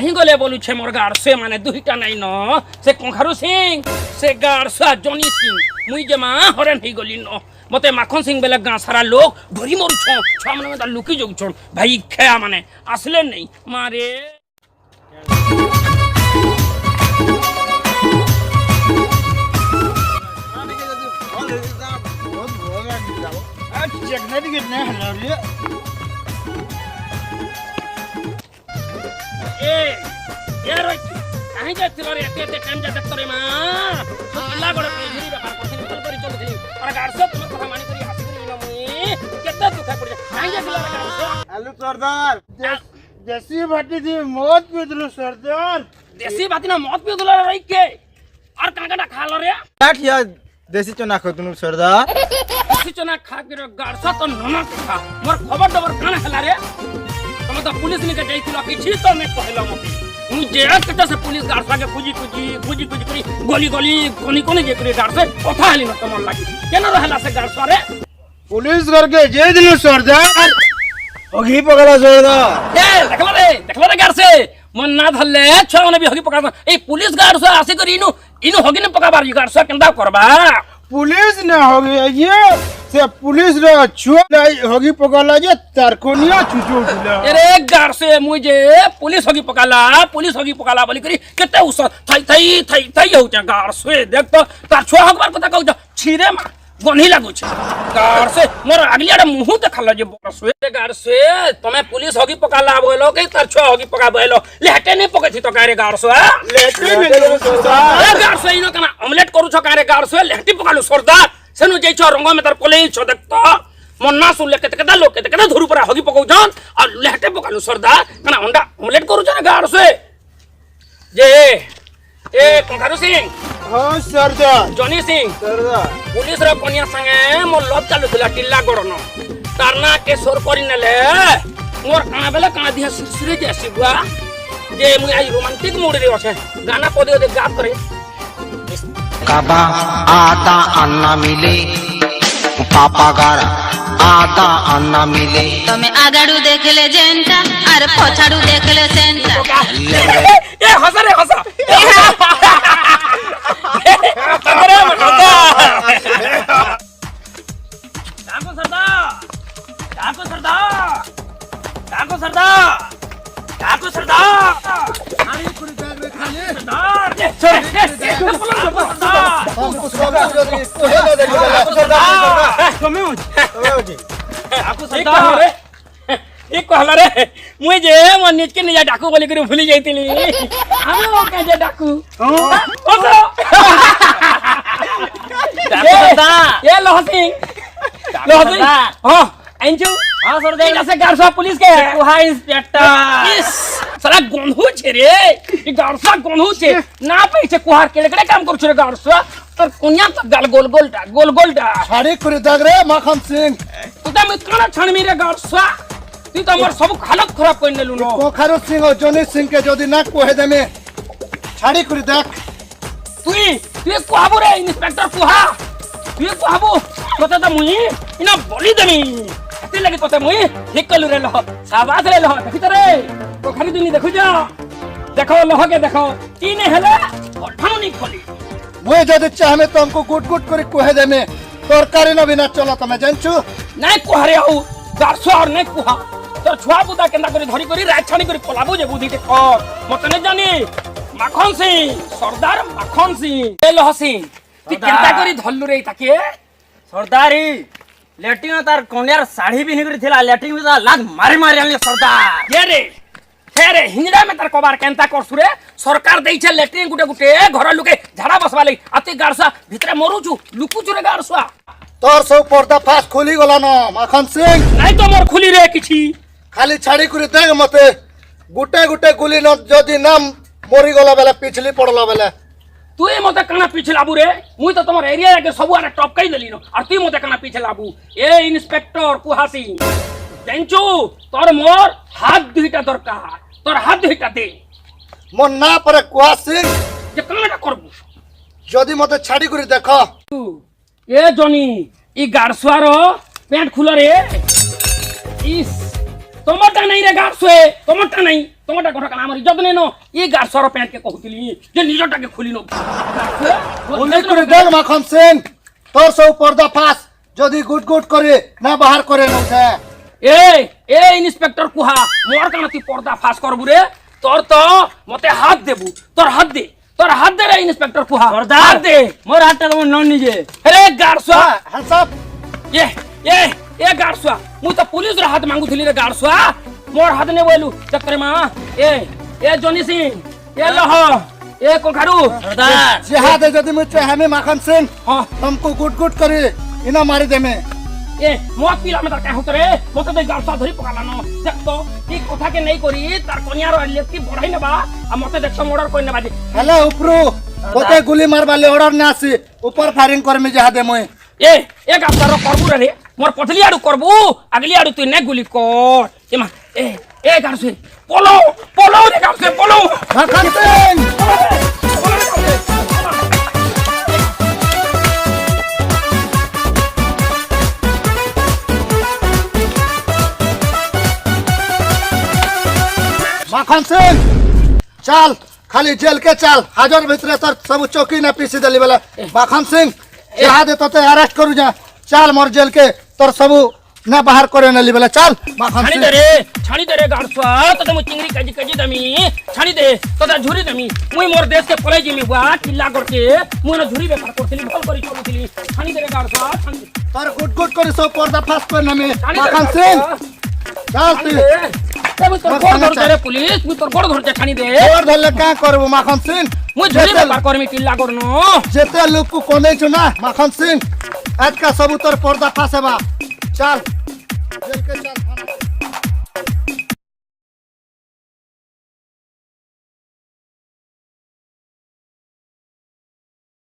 कहीं गले बोलुछे मोर गार्से माने दुईटा नहीं न से कंखारू सिंह से गार्सा जॉनी सिंह मुई जमा हरण ही गली न मते माखन सिंह बेले गाँ सारा लोग डरी मरुछ छुआ माने में लुकी जाउछन भाई खेया माने आसले नहीं मारे ए रोई कहीं जाती रे एते टाइम जाते तोरे मां अल्लाह गोड़ पे झुरी व्यापार करथिन चल करी चल थी और गार्से तुम कथा मानी करी हाथी करी न मुई केते दुखा पड़ जा कहीं जाती रे गार्से आलू सरदार देसी बाटी थी मौत पिदलु सरदार देसी बाती ना मौत पियो दुला रही के और कांगड़ा खा लो रे काट या देसी चना खतनु सरदार देसी चना खा के गार्सा तो नना खा मोर खबर दबर कान हला रे तुम तो पुलिस ने के जाइतिलो किछि तो मैं कहलो मते मु जे कटा से पुलिस गार्सा के खुजी करी गोली कोनी कोनी जे करे गार्से कथा हली न तमन लागी केन रहला से गार्सा रे पुलिस करके जे दिलु सरदार होगी पगला सरदार ए देखला रे गार्से मन ना धरले छवा ने भी होगी पका ए पुलिस गार्सा आसे करी इनु होगी न पका बार गार्सा केंदा करबा पुलिस न होगी ये से पुलिस रे छुआ होगी पगला जे तारकोनिया छुचो उठला अरे गार्से मुझे पुलिस होगी पकाला बोली करी केते उस थई हो जा गार्से देख तो तार छुआ हकबार कथा कहू छिरे मा गन्ही लागु छ गार्से मोर अगलियाडा मुंह देखला जे बरसवे गार्से तमे पुलिस होगी पकाला बोलो के तार छुआ होगी पका बोलो लेटे ने पकथि तो कारे गार्से लेटे में सरदार गार्से इनो कना ऑमलेट करू छ कारे गार्से लेटी पकालु सरदार सेनु जै छ रंग में तार पले छ देख तो मन्ना सुन लेके केदा लोग केदा धुरु परा होगी पकाउ जन और लेटे पकालु सरदार कना अंडा ऑमलेट करू छ ना गार्से जे ए कंखारू सिंह हां सरदार जॉनी सिंह सरदार पुलिस रा कोनिया संगे मोर लव चालू थिला टिल्ला गड़न तारना के सोर करी नेले मोर काना बेले काना दिया सिरसिरे जैसी बुआ जे मुई आज रोमांटिक मूड रे अछे गाना पदे दे गात करे काबा आटा अन्ना मिले पापा गार आटा अन्ना मिले तमे आगाड़ू देखले जेंटा और पछाड़ू देखले सेंटा ए हंसा रे हंसा अरे मटा डाको सरदार खाली कुड़ी बैग में खाली सरदार हमको सब जल्दी कोहे दे सरदार कमे हो जी डाको सरदार एक कहला रे मुई जे मन निज के निजा डाकू बोली करी भूली जाइतिली हम ओ के जे डाकू ओसो डाको सरदार ये लोहसिंह हां एंजू हां सरदार से गार्सा पुलिस के कुहा इंस्पेक्टर इस साला गंधु छे रे ई गार्सा गंधु छे ना पैसे कुहार केड़े काम करू छे गार्सा तर कोनिया त गाल गोल डा छाड़ी कुड़ी दाग रे माखन सिंह तू त मैं काना छणमी रे गार्सा तू त हमर सब हालत खराब कर नेलु न कोखारू सिंह और जॉनी सिंह के जदी ना कोहे दे में छाड़ी कुड़ी देख तू कुहाबू रे इंस्पेक्टर कुहा तू कुहाबू तोते त मुई इना बोली देमी एते लगे तोते मुई ठीक कलु रे लह शाबाश रे लह देखि त रे पोखरी दुनी देखु जा देखो लह के देखो तीने हेले अठाउनी खोली वो जदी चाहमे तो हमको गुट करे कोहे दे में तरकारी न बिना चला तमे जानछु नहीं कुहारे आउ गार्सा और नहीं कुहा तो छुआ बुदा केंदा करी धरी करी राछाणी करी पलाबू जे बुद्धि के कर मत ने जानी माखन सिंह सरदार माखन सिंह ए लह सिंह ती केंदा करी धल्लु रे ताके सरदारी लेटिंग तार कोनियार साड़ी भी निकरी थिला लेटिंग में लात मारी आले सरदार ये रे फेरे हिंजड़ा में तार कबार केंता करसु रे सरकार देई छे लेट्रिन गुटे घर लुके झाड़ा बसवा लई आती गार्सा भितरे मरुछु लुकुछु रे गार्सा तोर सब पर्दा फास खोली गला न माखन सिंह नहीं तो मोर खुली रे किछि खाली छाड़ी कुड़ी देख मते गुटे गुली न जदी नाम मोरी गला बेला पिछली पड़ला बेला तू मते कना पीछे लाबू रे मुई तो तमर एरिया के सब आरे टपकाई देली न और तू मते कना पीछे लाबू ए इंस्पेक्टर कुहासी तेंचू तोर मोर हाथ दुईटा दरकार तोर हाथ दुईटा दे मन ना परे कुहा सिंह जे कनाटा करबू जदी मते छाड़ी कुड़ी देख ए जनी ई गार्सवार पेंट खुला रे इस टमाटा नहीं रे गार्सवे टमाटा नहीं তোমারটা কথা কানা আমার ইজ্জত নেই ন ই গার্সর প্যান্ট কে কহুতিলি যে নিজটাকে খুলি ন উল্লেখ করে দেখ মাখন সিং তোর সব পর্দা ফাঁস যদি গুট গুট করে না বাহার করে নৌছে এ এ ইন্সপেক্টর কুহা মোর কানা তুই পর্দা ফাঁস করবু রে তোর তো মতে হাত দেবু তোর হাত দে রে ইন্সপেক্টর কুহা সর্দার হাত দে মোর হাতটা তোমার নন নিজে রে গার্সা হ্যাঁ এ এ এ গার্সা মুই তো পুলিশ রে হাত মাঙ্গুথিলি রে গার্সা মোর হাত নে বইলু চক্করে মা এ এ জনি সিং এ লহ এ কোখারু সর্দার जिहाद है यदि मुझे हमें माखन सिंह हाँ तुमको गुट गुट करे इना मारी दे में এ মোর পিলা মে তার কে হতরে মতে দে গার্সা ধরি পকালানো দেখ তো এই কথা কে নেই করি তার কনিয়ার লেখতি বড়াই নেবা আর মতে দেখছ মর্ডার কই নেবা যে हेलो उपरू कोते गुली मार वाले ऑर्डर ना आसी ऊपर फायरिंग कर में जिहाद है मुई এ এ গাছার করবু রে মোর পথলি আড়ু করবু আগলি আড়ু তুই নে গুলি কর এমা এ গাছে পলো রে গাছে পলো माखन सिंह माखन सिंह चल खाली जेल के चल हाजर भीतर तर सब चौकी ना पीसी दली वाला माखन सिंह जिहाद है तो अरेस्ट करू जा चल मोर जेल के तर सब ना बाहर करे ना ली वाला चल माखन ছাড়ি सिंह দে রে ছাড়ি দে রে গাছুয়া তোতে মু চিংড়ি কাজি কাজি দামি ছাড়ি দে তোতে ঝুরি দামি মুই মোর দেশ কে পলাই জিমি বুয়া চিল্লা করকে মুই না ঝুরি বেপার করছিলি ভাল করি চলুছিলি ছাড়ি দে রে গাছুয়া ছাড়ি দে तर गुट गुट करे सब पर्दा फास कर ना में ছাড়ি দে माखन গাছুয়া, सिंह चल ছাড়ি तू দে। এ মুই তোর বড় ধরতে রে পুলিশ মুই তোর বড় ধরতে ছাড়ি দে और धरले का करबो माखन सिंह মুই ঝুরি বেপার করমি চিল্লা করনো जेते लोग को कोने छु ना माखन सिंह आज का सब उतर पर्दा फास हेबा चल जेल के चल